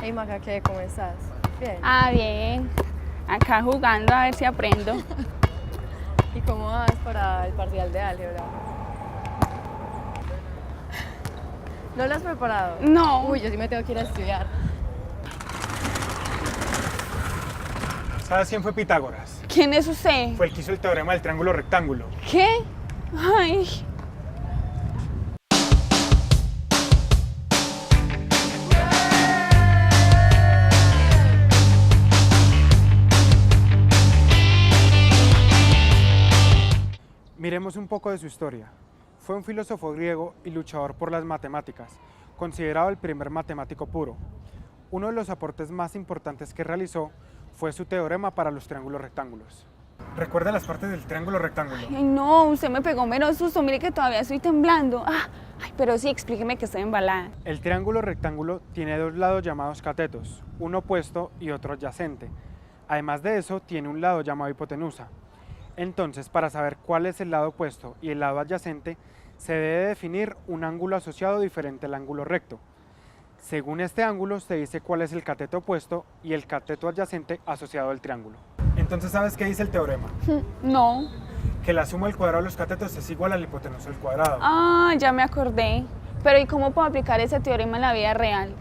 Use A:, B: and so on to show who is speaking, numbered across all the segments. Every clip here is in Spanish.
A: Hey Maca, ¿qué? ¿Cómo estás? Bien.
B: Ah, bien. Acá jugando a ver si aprendo.
A: ¿Y cómo vas para el parcial de álgebra? ¿No lo has preparado?
B: No.
A: Uy, yo sí me tengo que ir a estudiar.
C: ¿Sabes quién fue Pitágoras?
B: ¿Quién es usted?
C: Fue el que hizo el teorema del triángulo rectángulo.
B: ¿Qué? Ay.
C: Miremos un poco de su historia. Fue un filósofo griego y luchador por las matemáticas, considerado el primer matemático puro. Uno de los aportes más importantes que realizó fue su teorema para los triángulos rectángulos. ¿Recuerda las partes del triángulo rectángulo?
B: Ay, no, usted me pegó menos susto. Mire que todavía estoy temblando. Ay, pero sí, explíqueme que estoy embalada.
C: El triángulo rectángulo tiene dos lados llamados catetos, uno opuesto y otro adyacente. Además de eso, tiene un lado llamado hipotenusa. Entonces, para saber cuál es el lado opuesto y el lado adyacente, se debe definir un ángulo asociado diferente al ángulo recto. Según este ángulo, se dice cuál es el cateto opuesto y el cateto adyacente asociado al triángulo. Entonces, ¿sabes qué dice el teorema?
B: No.
C: Que la suma del cuadrado de los catetos es igual a la hipotenusa del cuadrado.
B: Ah, ya me acordé. Pero ¿y cómo puedo aplicar ese teorema en la vida real?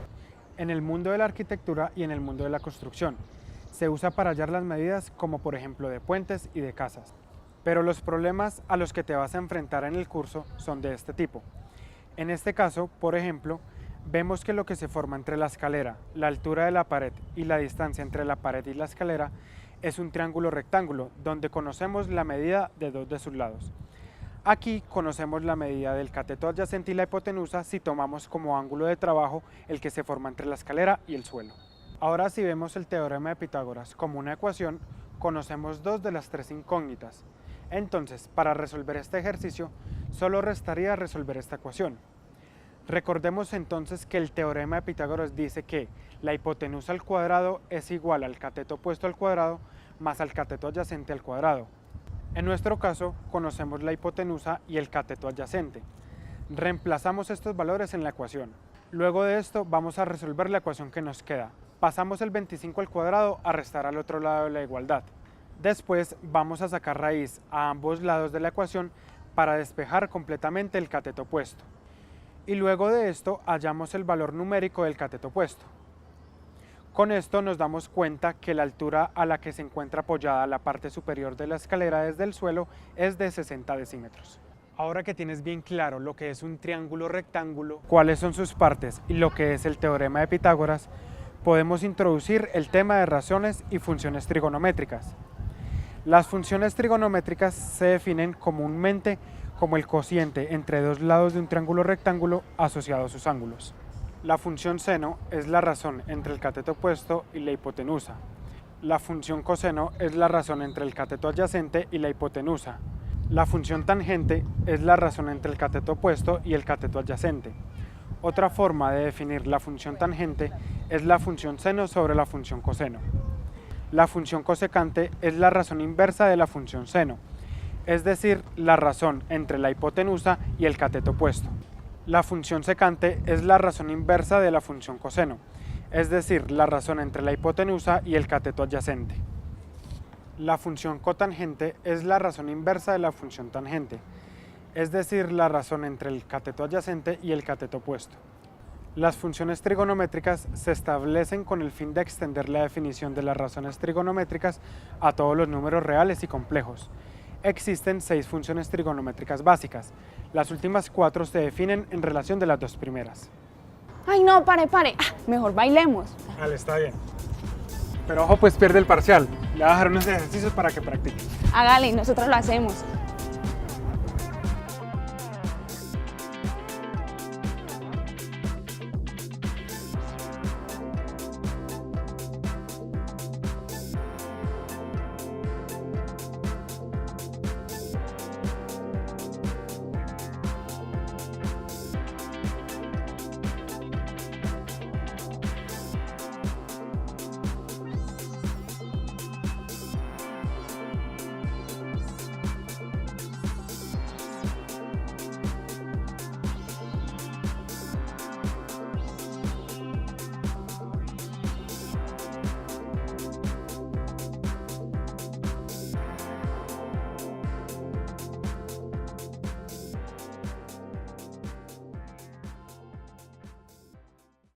C: En el mundo de la arquitectura y en el mundo de la construcción, se usa para hallar las medidas como por ejemplo de puentes y de casas. Pero los problemas a los que te vas a enfrentar en el curso son de este tipo. En este caso, por ejemplo, vemos que lo que se forma entre la escalera, la altura de la pared y la distancia entre la pared y la escalera es un triángulo rectángulo donde conocemos la medida de dos de sus lados. Aquí conocemos la medida del cateto adyacente y la hipotenusa si tomamos como ángulo de trabajo el que se forma entre la escalera y el suelo. Ahora, si vemos el teorema de Pitágoras como una ecuación, conocemos dos de las tres incógnitas. Entonces, para resolver este ejercicio, solo restaría resolver esta ecuación. Recordemos entonces que el teorema de Pitágoras dice que la hipotenusa al cuadrado es igual al cateto opuesto al cuadrado más al cateto adyacente al cuadrado. En nuestro caso, conocemos la hipotenusa y el cateto adyacente. Reemplazamos estos valores en la ecuación. Luego de esto, vamos a resolver la ecuación que nos queda. Pasamos el 25 al cuadrado a restar al otro lado de la igualdad. Después vamos a sacar raíz a ambos lados de la ecuación para despejar completamente el cateto opuesto. Y luego de esto hallamos el valor numérico del cateto opuesto. Con esto nos damos cuenta que la altura a la que se encuentra apoyada la parte superior de la escalera desde el suelo es de 60 decímetros. Ahora que tienes bien claro lo que es un triángulo rectángulo, cuáles son sus partes y lo que es el teorema de Pitágoras, podemos introducir el tema de razones y funciones trigonométricas. Las funciones trigonométricas se definen comúnmente como el cociente entre dos lados de un triángulo rectángulo asociado a sus ángulos. La función seno es la razón entre el cateto opuesto y la hipotenusa. La función coseno es la razón entre el cateto adyacente y la hipotenusa. La función tangente es la razón entre el cateto opuesto y el cateto adyacente. Otra forma de definir la función tangente es la función seno sobre la función coseno. La función cosecante es la razón inversa de la función seno, es decir, la razón entre la hipotenusa y el cateto opuesto. La función secante es la razón inversa de la función coseno, es decir, la razón entre la hipotenusa y el cateto adyacente. La función cotangente es la razón inversa de la función tangente, es decir, la razón entre el cateto adyacente y el cateto opuesto. Las funciones trigonométricas se establecen con el fin de extender la definición de las razones trigonométricas a todos los números reales y complejos. Existen 6 funciones trigonométricas básicas. Las últimas 4 se definen en relación de las dos primeras.
B: Ay, no, pare. Mejor bailemos.
C: Vale, está bien. Pero ojo, pues pierde el parcial. Le voy a dejar unos ejercicios para que practique.
B: Hágale, nosotros lo hacemos.